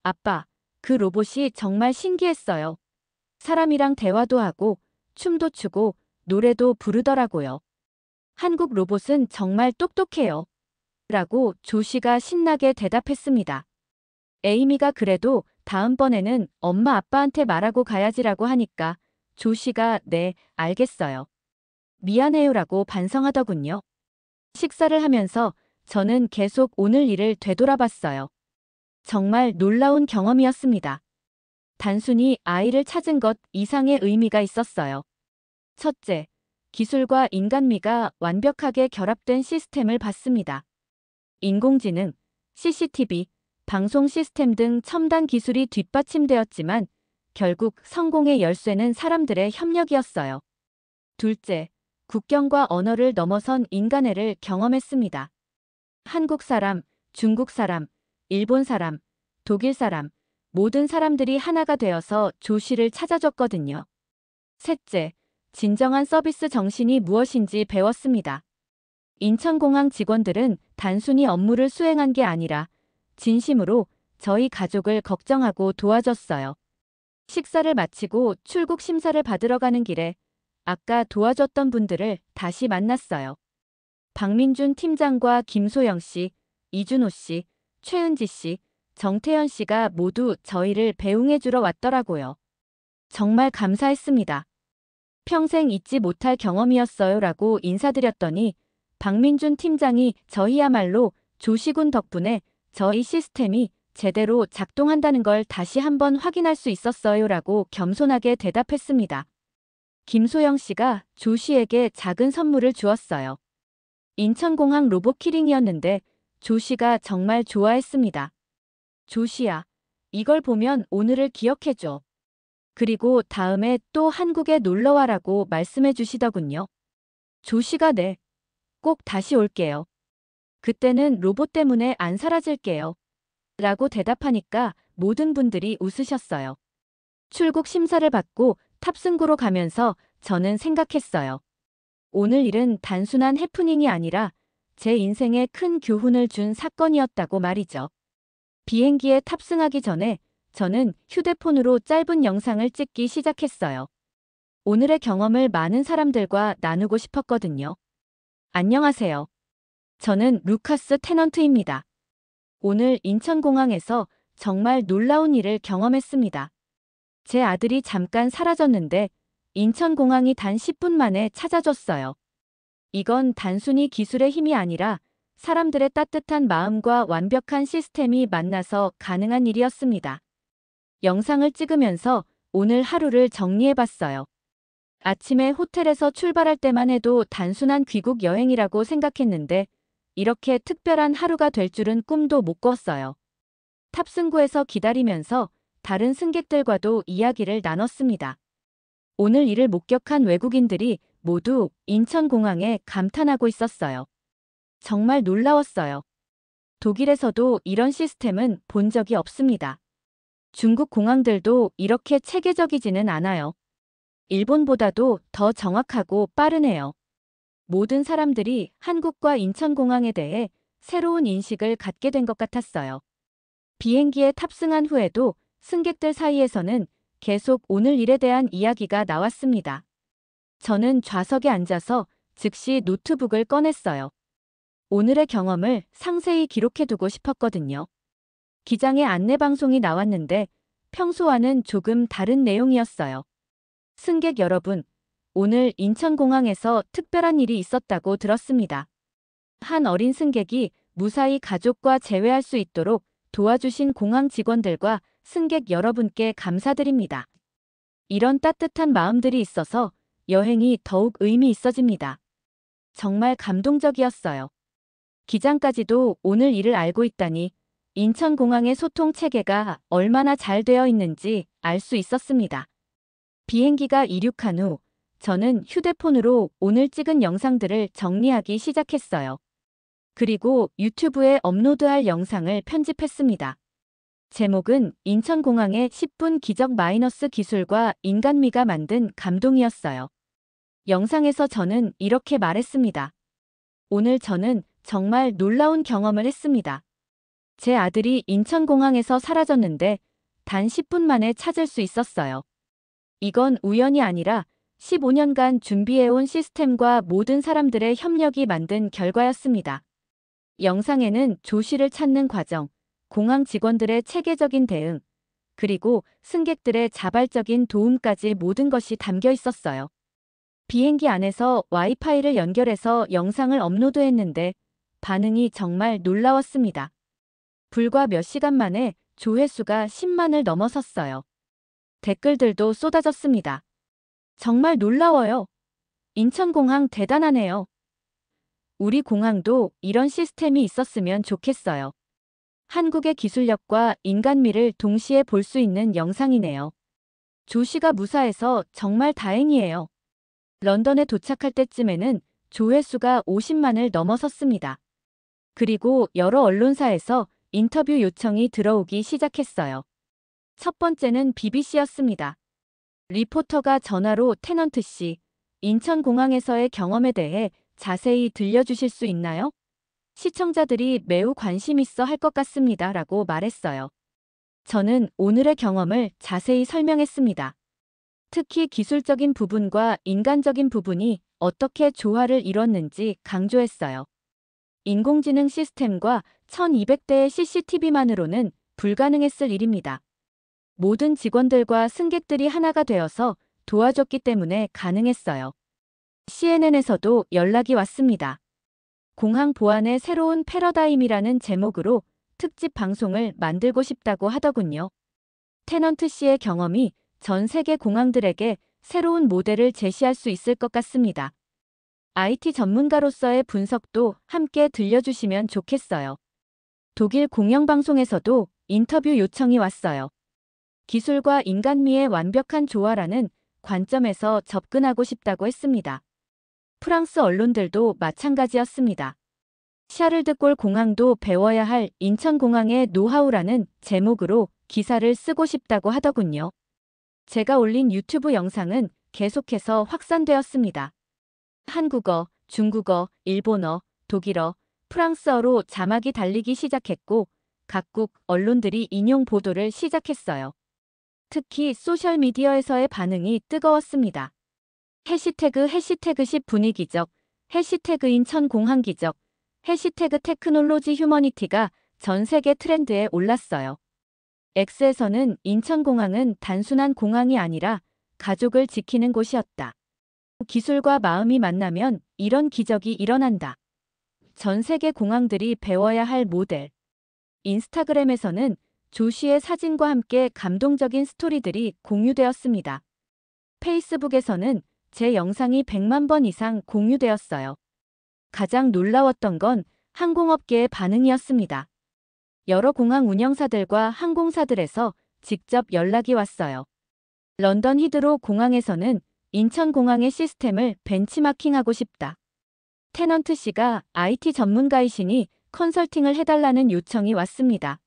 아빠, 그 로봇이 정말 신기했어요. 사람이랑 대화도 하고 춤도 추고 노래도 부르더라고요. 한국 로봇은 정말 똑똑해요. 라고 조 씨가 신나게 대답했습니다. 에이미가 그래도 다음번에는 엄마 아빠한테 말하고 가야지라고 하니까 조 씨가 네, 알겠어요. 미안해요라고 반성하더군요. 식사를 하면서 저는 계속 오늘 일을 되돌아봤어요. 정말 놀라운 경험이었습니다. 단순히 아이를 찾은 것 이상의 의미가 있었어요. 첫째, 기술과 인간미가 완벽하게 결합된 시스템을 봤습니다. 인공지능, CCTV, 방송 시스템 등 첨단 기술이 뒷받침되었지만 결국 성공의 열쇠는 사람들의 협력이었어요. 둘째, 국경과 언어를 넘어선 인간애를 경험했습니다. 한국 사람, 중국 사람, 일본 사람, 독일 사람, 모든 사람들이 하나가 되어서 조 씨를 찾아줬거든요. 셋째, 진정한 서비스 정신이 무엇인지 배웠습니다. 인천공항 직원들은 단순히 업무를 수행한 게 아니라 진심으로 저희 가족을 걱정하고 도와줬어요. 식사를 마치고 출국 심사를 받으러 가는 길에 아까 도와줬던 분들을 다시 만났어요. 박민준 팀장과 김소영 씨, 이준호 씨, 최은지 씨, 정태현 씨가 모두 저희를 배웅해주러 왔더라고요. 정말 감사했습니다. 평생 잊지 못할 경험이었어요 라고 인사드렸더니 박민준 팀장이 저희야말로 조시군 덕분에 저희 시스템이 제대로 작동한다는 걸 다시 한번 확인할 수 있었어요 라고 겸손하게 대답했습니다. 김소영 씨가 조 씨에게 작은 선물을 주었어요. 인천공항 로봇 키링이었는데 조 씨가 정말 좋아했습니다. 조 씨야, 이걸 보면 오늘을 기억해줘. 그리고 다음에 또 한국에 놀러와라고 말씀해 주시더군요. 조 씨가 네, 꼭 다시 올게요. 그때는 로봇 때문에 안 사라질게요. 라고 대답하니까 모든 분들이 웃으셨어요. 출국 심사를 받고 탑승구로 가면서 저는 생각했어요. 오늘 일은 단순한 해프닝이 아니라 제 인생에 큰 교훈을 준 사건이었다고 말이죠. 비행기에 탑승하기 전에 저는 휴대폰으로 짧은 영상을 찍기 시작했어요. 오늘의 경험을 많은 사람들과 나누고 싶었거든요. 안녕하세요. 저는 루카스 테넌트입니다. 오늘 인천공항에서 정말 놀라운 일을 경험했습니다. 제 아들이 잠깐 사라졌는데 인천공항이 단 10분 만에 찾아줬어요. 이건 단순히 기술의 힘이 아니라 사람들의 따뜻한 마음과 완벽한 시스템이 만나서 가능한 일이었습니다. 영상을 찍으면서 오늘 하루를 정리해봤어요. 아침에 호텔에서 출발할 때만 해도 단순한 귀국 여행이라고 생각했는데 이렇게 특별한 하루가 될 줄은 꿈도 못 꿨어요. 탑승구에서 기다리면서 다른 승객들과도 이야기를 나눴습니다. 오늘 이를 목격한 외국인들이 모두 인천공항에 감탄하고 있었어요. 정말 놀라웠어요. 독일에서도 이런 시스템은 본 적이 없습니다. 중국 공항들도 이렇게 체계적이지는 않아요. 일본보다도 더 정확하고 빠르네요. 모든 사람들이 한국과 인천공항에 대해 새로운 인식을 갖게 된 것 같았어요. 비행기에 탑승한 후에도 승객들 사이에서는 계속 오늘 일에 대한 이야기가 나왔습니다. 저는 좌석에 앉아서 즉시 노트북을 꺼냈어요. 오늘의 경험을 상세히 기록해두고 싶었거든요. 기장의 안내방송이 나왔는데 평소와는 조금 다른 내용이었어요. 승객 여러분, 오늘 인천공항에서 특별한 일이 있었다고 들었습니다. 한 어린 승객이 무사히 가족과 재회할 수 있도록 도와주신 공항 직원들과 승객 여러분께 감사드립니다. 이런 따뜻한 마음들이 있어서 여행이 더욱 의미 있어집니다. 정말 감동적이었어요. 기장까지도 오늘 일을 알고 있다니 인천공항의 소통 체계가 얼마나 잘 되어 있는지 알 수 있었습니다. 비행기가 이륙한 후 저는 휴대폰으로 오늘 찍은 영상들을 정리하기 시작했어요. 그리고 유튜브에 업로드할 영상을 편집했습니다. 제목은 인천공항의 10분 기적 마이너스 기술과 인간미가 만든 감동이었어요. 영상에서 저는 이렇게 말했습니다. 오늘 저는 정말 놀라운 경험을 했습니다. 제 아들이 인천공항에서 사라졌는데 단 10분 만에 찾을 수 있었어요. 이건 우연이 아니라 15년간 준비해온 시스템과 모든 사람들의 협력이 만든 결과였습니다. 영상에는 조 씨를 찾는 과정, 공항 직원들의 체계적인 대응, 그리고 승객들의 자발적인 도움까지 모든 것이 담겨 있었어요. 비행기 안에서 와이파이를 연결해서 영상을 업로드했는데 반응이 정말 놀라웠습니다. 불과 몇 시간 만에 조회수가 10만을 넘어섰어요. 댓글들도 쏟아졌습니다. 정말 놀라워요. 인천공항 대단하네요. 우리 공항도 이런 시스템이 있었으면 좋겠어요. 한국의 기술력과 인간미를 동시에 볼 수 있는 영상이네요. 조 씨가 무사해서 정말 다행이에요. 런던에 도착할 때쯤에는 조회수가 50만을 넘어섰습니다. 그리고 여러 언론사에서 인터뷰 요청이 들어오기 시작했어요. 첫 번째는 BBC였습니다. 리포터가 전화로 테넌트 씨, 인천공항에서의 경험에 대해 자세히 들려주실 수 있나요? 시청자들이 매우 관심 있어 할 것 같습니다. 라고 말했어요. 저는 오늘의 경험을 자세히 설명했습니다. 특히 기술적인 부분과 인간적인 부분이 어떻게 조화를 이뤘는지 강조했어요. 인공지능 시스템과 1200대의 CCTV만으로는 불가능했을 일입니다. 모든 직원들과 승객들이 하나가 되어서 도와줬기 때문에 가능했어요. CNN에서도 연락이 왔습니다. 공항 보안의 새로운 패러다임이라는 제목으로 특집 방송을 만들고 싶다고 하더군요. 테넌트 씨의 경험이 전 세계 공항들에게 새로운 모델을 제시할 수 있을 것 같습니다. IT 전문가로서의 분석도 함께 들려주시면 좋겠어요. 독일 공영방송에서도 인터뷰 요청이 왔어요. 기술과 인간미의 완벽한 조화라는 관점에서 접근하고 싶다고 했습니다. 프랑스 언론들도 마찬가지였습니다. 샤를드골 공항도 배워야 할 인천공항의 노하우라는 제목으로 기사를 쓰고 싶다고 하더군요. 제가 올린 유튜브 영상은 계속해서 확산되었습니다. 한국어, 중국어, 일본어, 독일어, 프랑스어로 자막이 달리기 시작했고 각국 언론들이 인용 보도를 시작했어요. 특히 소셜미디어에서의 반응이 뜨거웠습니다. 해시태그 10분위 기적, 해시태그 인천공항 기적, 해시태그 테크놀로지 휴머니티가 전 세계 트렌드에 올랐어요. X에서는 인천공항은 단순한 공항이 아니라 가족을 지키는 곳이었다. 기술과 마음이 만나면 이런 기적이 일어난다. 전 세계 공항들이 배워야 할 모델. 인스타그램에서는 조 씨의 사진과 함께 감동적인 스토리들이 공유되었습니다. 페이스북에서는 제 영상이 100만 번 이상 공유되었어요. 가장 놀라웠던 건 항공업계의 반응이었습니다. 여러 공항 운영사들과 항공사들에서 직접 연락이 왔어요. 런던 히드로 공항에서는 인천공항의 시스템을 벤치마킹하고 싶다. 테넌트 씨가 IT 전문가이시니 컨설팅을 해달라는 요청이 왔습니다.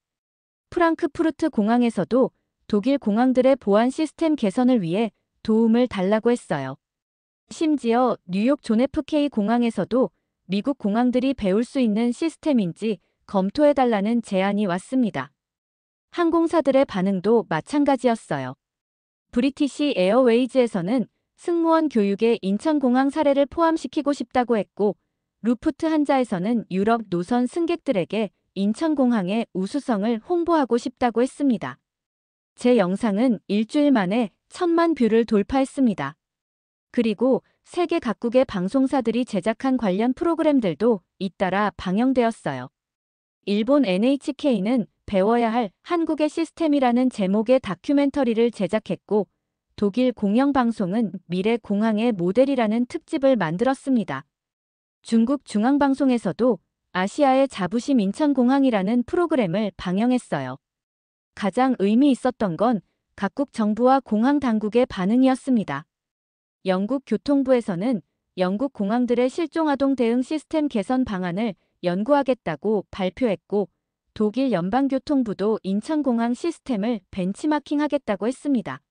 프랑크푸르트 공항에서도 독일 공항들의 보안 시스템 개선을 위해 도움을 달라고 했어요. 심지어 뉴욕 존 F.K. 공항에서도 미국 공항들이 배울 수 있는 시스템인지 검토해달라는 제안이 왔습니다. 항공사들의 반응도 마찬가지였어요. 브리티시 에어웨이즈에서는 승무원 교육에 인천공항 사례를 포함시키고 싶다고 했고 루프트한자에서는 유럽 노선 승객들에게 인천공항의 우수성을 홍보하고 싶다고 했습니다. 제 영상은 일주일 만에 1000만 뷰를 돌파했습니다. 그리고 세계 각국의 방송사들이 제작한 관련 프로그램들도 잇따라 방영되었어요. 일본 NHK는 배워야 할 한국의 시스템이라는 제목의 다큐멘터리를 제작했고 독일 공영방송은 미래 공항의 모델이라는 특집을 만들었습니다. 중국 중앙방송에서도 아시아의 자부심 인천공항이라는 프로그램을 방영했어요. 가장 의미 있었던 건 각국 정부와 공항 당국의 반응이었습니다. 영국 교통부에서는 영국 공항들의 실종아동 대응 시스템 개선 방안을 연구하겠다고 발표했고, 독일 연방교통부도 인천공항 시스템을 벤치마킹하겠다고 했습니다.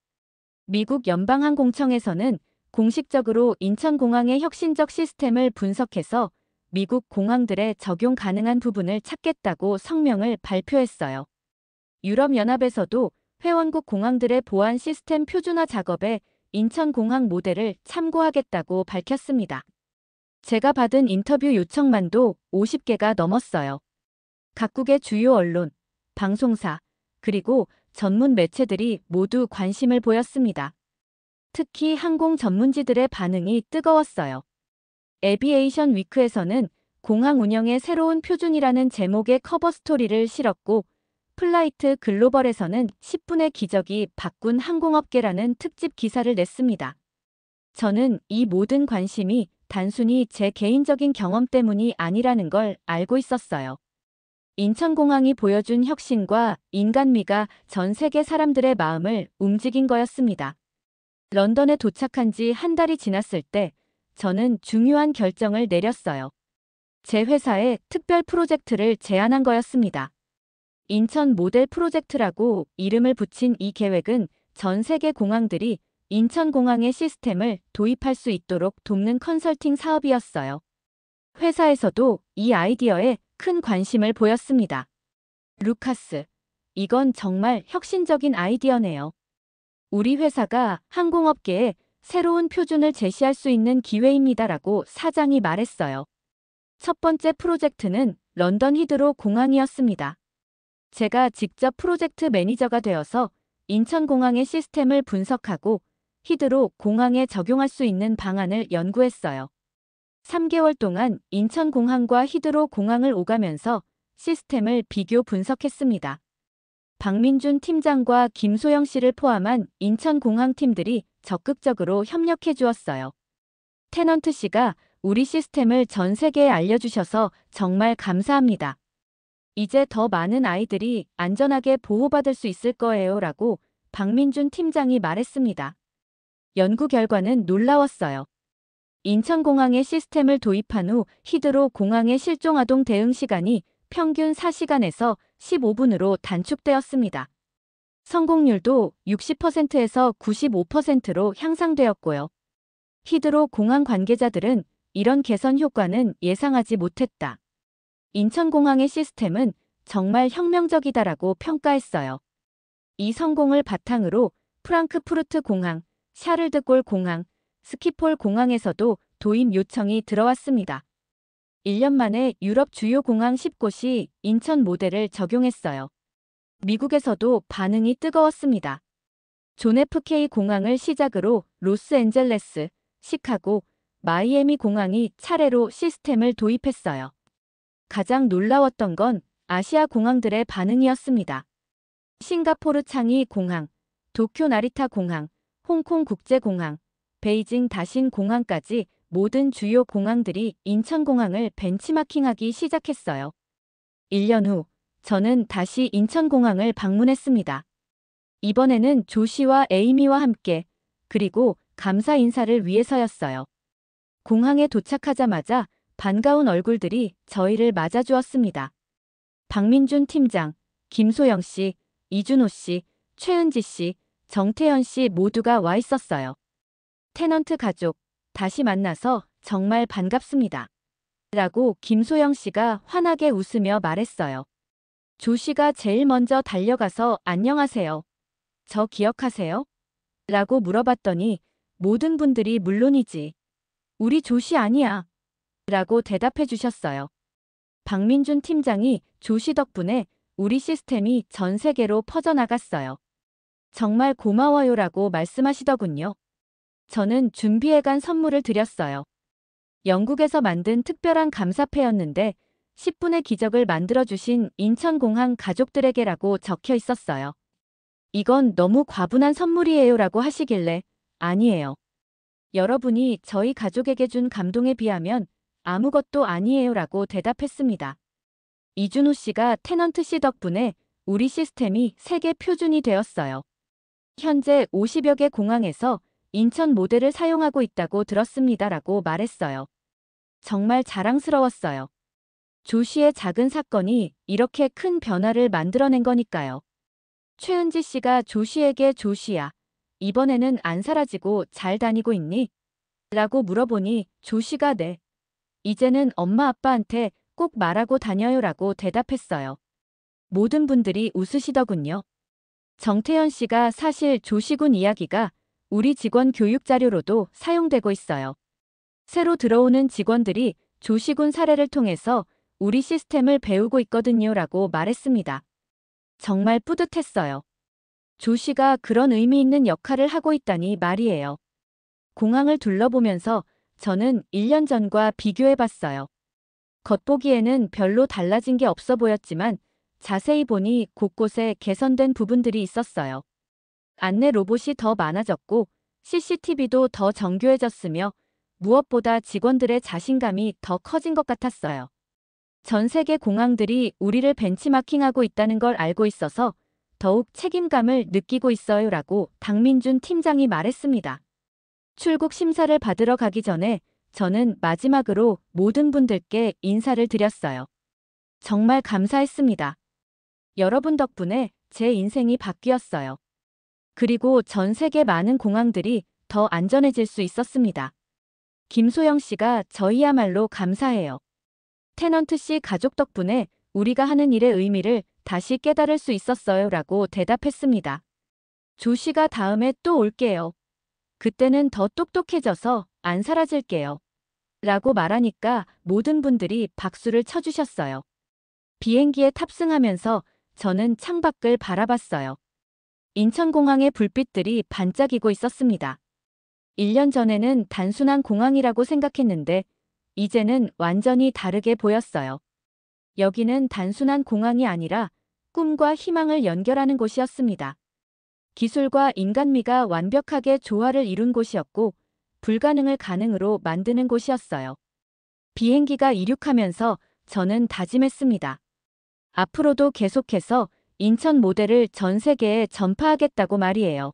미국 연방항공청에서는 공식적으로 인천공항의 혁신적 시스템을 분석해서 미국 공항들에 적용 가능한 부분을 찾겠다고 성명을 발표했어요. 유럽연합에서도 회원국 공항들의 보안 시스템 표준화 작업에 인천공항 모델을 참고하겠다고 밝혔습니다. 제가 받은 인터뷰 요청만도 50개가 넘었어요. 각국의 주요 언론, 방송사, 그리고 전문 매체들이 모두 관심을 보였습니다. 특히 항공 전문지들의 반응이 뜨거웠어요. 에비에이션 위크에서는 공항 운영의 새로운 표준이라는 제목의 커버 스토리를 실었고, 플라이트 글로벌에서는 10분의 기적이 바꾼 항공업계라는 특집 기사를 냈습니다. 저는 이 모든 관심이 단순히 제 개인적인 경험 때문이 아니라는 걸 알고 있었어요. 인천공항이 보여준 혁신과 인간미가 전 세계 사람들의 마음을 움직인 거였습니다. 런던에 도착한 지 한 달이 지났을 때 저는 중요한 결정을 내렸어요. 제 회사에 특별 프로젝트를 제안한 거였습니다. 인천 모델 프로젝트라고 이름을 붙인 이 계획은 전 세계 공항들이 인천공항의 시스템을 도입할 수 있도록 돕는 컨설팅 사업이었어요. 회사에서도 이 아이디어에 큰 관심을 보였습니다. 루카스, 이건 정말 혁신적인 아이디어네요. 우리 회사가 항공업계에 새로운 표준을 제시할 수 있는 기회입니다라고 사장이 말했어요. 첫 번째 프로젝트는 런던 히드로 공항이었습니다. 제가 직접 프로젝트 매니저가 되어서 인천공항의 시스템을 분석하고 히드로 공항에 적용할 수 있는 방안을 연구했어요. 3개월 동안 인천공항과 히드로 공항을 오가면서 시스템을 비교 분석했습니다. 박민준 팀장과 김소영 씨를 포함한 인천공항 팀들이 적극적으로 협력해 주었어요. 테넌트 씨가 우리 시스템을 전 세계에 알려주셔서 정말 감사합니다. 이제 더 많은 아이들이 안전하게 보호받을 수 있을 거예요 라고 박민준 팀장이 말했습니다. 연구 결과는 놀라웠어요. 인천공항의 시스템을 도입한 후 히드로 공항의 실종아동 대응 시간이 평균 4시간에서 15분으로 단축되었습니다. 성공률도 60%에서 95%로 향상되었고요. 히드로 공항 관계자들은 이런 개선 효과는 예상하지 못했다. 인천공항의 시스템은 정말 혁명적이다라고 평가했어요. 이 성공을 바탕으로 프랑크푸르트 공항, 샤를드골 공항, 스키폴 공항에서도 도입 요청이 들어왔습니다. 1년 만에 유럽 주요 공항 10곳이 인천 모델을 적용했어요. 미국에서도 반응이 뜨거웠습니다. 존 FK 공항을 시작으로 로스앤젤레스, 시카고, 마이애미 공항이 차례로 시스템을 도입했어요. 가장 놀라웠던 건 아시아 공항들의 반응이었습니다. 싱가포르 창이 공항, 도쿄 나리타 공항, 홍콩 국제공항, 베이징 다신 공항까지 모든 주요 공항들이 인천공항을 벤치마킹하기 시작했어요. 1년 후 저는 다시 인천공항을 방문했습니다. 이번에는 조 씨와 에이미와 함께, 그리고 감사 인사를 위해서였어요. 공항에 도착하자마자 반가운 얼굴들이 저희를 맞아주었습니다. 박민준 팀장, 김소영 씨, 이준호 씨, 최은지 씨, 정태현 씨 모두가 와 있었어요. 테넌트 가족, 다시 만나서 정말 반갑습니다. 라고 김소영 씨가 환하게 웃으며 말했어요. 조 씨가 제일 먼저 달려가서 안녕하세요. 저 기억하세요? 라고 물어봤더니 모든 분들이 물론이지. 우리 조 씨 아니야. 라고 대답해 주셨어요. 박민준 팀장이 조 씨 덕분에 우리 시스템이 전 세계로 퍼져나갔어요. 정말 고마워요라고 말씀하시더군요. 저는 준비해간 선물을 드렸어요. 영국에서 만든 특별한 감사패였는데 10분의 기적을 만들어주신 인천공항 가족들에게라고 적혀 있었어요. 이건 너무 과분한 선물이에요 라고 하시길래 아니에요. 여러분이 저희 가족에게 준 감동에 비하면 아무것도 아니에요 라고 대답했습니다. 이준호 씨가 테넌트 씨 덕분에 우리 시스템이 세계 표준이 되었어요. 현재 50여 개 공항에서 인천 모델을 사용하고 있다고 들었습니다라고 말했어요. 정말 자랑스러웠어요. 조 씨의 작은 사건이 이렇게 큰 변화를 만들어낸 거니까요. 최은지 씨가 조 씨에게 조 씨야, 이번에는 안 사라지고 잘 다니고 있니? 라고 물어보니 조 씨가 네. 이제는 엄마 아빠한테 꼭 말하고 다녀요 라고 대답했어요. 모든 분들이 웃으시더군요. 정태현 씨가 사실 조시군 이야기가 우리 직원 교육 자료로도 사용되고 있어요. 새로 들어오는 직원들이 조시군 사례를 통해서 우리 시스템을 배우고 있거든요 라고 말했습니다. 정말 뿌듯했어요. 조 씨가 그런 의미 있는 역할을 하고 있다니 말이에요. 공항을 둘러보면서 저는 1년 전과 비교해봤어요. 겉보기에는 별로 달라진 게 없어 보였지만 자세히 보니 곳곳에 개선된 부분들이 있었어요. 안내 로봇이 더 많아졌고 CCTV도 더 정교해졌으며 무엇보다 직원들의 자신감이 더 커진 것 같았어요. 전 세계 공항들이 우리를 벤치마킹하고 있다는 걸 알고 있어서 더욱 책임감을 느끼고 있어요 라고 박민준 팀장이 말했습니다. 출국 심사를 받으러 가기 전에 저는 마지막으로 모든 분들께 인사를 드렸어요. 정말 감사했습니다. 여러분 덕분에 제 인생이 바뀌었어요. 그리고 전 세계 많은 공항들이 더 안전해질 수 있었습니다. 김소영 씨가 저희야말로 감사해요. 테넌트 씨 가족 덕분에 우리가 하는 일의 의미를 다시 깨달을 수 있었어요 라고 대답했습니다. 조 씨가 다음에 또 올게요. 그때는 더 똑똑해져서 안 사라질게요. 라고 말하니까 모든 분들이 박수를 쳐주셨어요. 비행기에 탑승하면서 저는 창밖을 바라봤어요. 인천공항의 불빛들이 반짝이고 있었습니다. 1년 전에는 단순한 공항이라고 생각했는데 이제는 완전히 다르게 보였어요. 여기는 단순한 공항이 아니라 꿈과 희망을 연결하는 곳이었습니다. 기술과 인간미가 완벽하게 조화를 이룬 곳이었고 불가능을 가능으로 만드는 곳이었어요. 비행기가 이륙하면서 저는 다짐했습니다. 앞으로도 계속해서 인천 모델을 전 세계에 전파하겠다고 말이에요.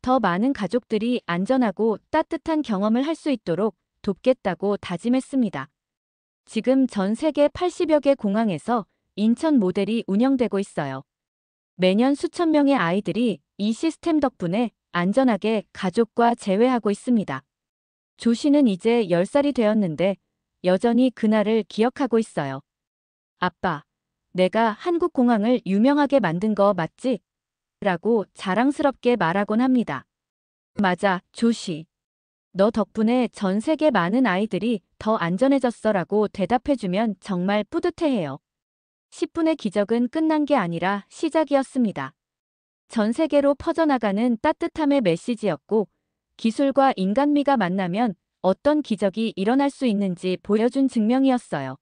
더 많은 가족들이 안전하고 따뜻한 경험을 할 수 있도록 돕겠다고 다짐했습니다. 지금 전 세계 80여 개 공항에서 인천 모델이 운영되고 있어요. 매년 수천 명의 아이들이 이 시스템 덕분에 안전하게 가족과 재회하고 있습니다. 조 씨는 이제 10살이 되었는데 여전히 그날을 기억하고 있어요. 아빠, 내가 한국 공항을 유명하게 만든 거 맞지? 라고 자랑스럽게 말하곤 합니다. 맞아, 조 씨. 너 덕분에 전 세계 많은 아이들이 더 안전해졌어 라고 대답해주면 정말 뿌듯해해요. 10분의 기적은 끝난 게 아니라 시작이었습니다. 전 세계로 퍼져나가는 따뜻함의 메시지였고 기술과 인간미가 만나면 어떤 기적이 일어날 수 있는지 보여준 증명이었어요.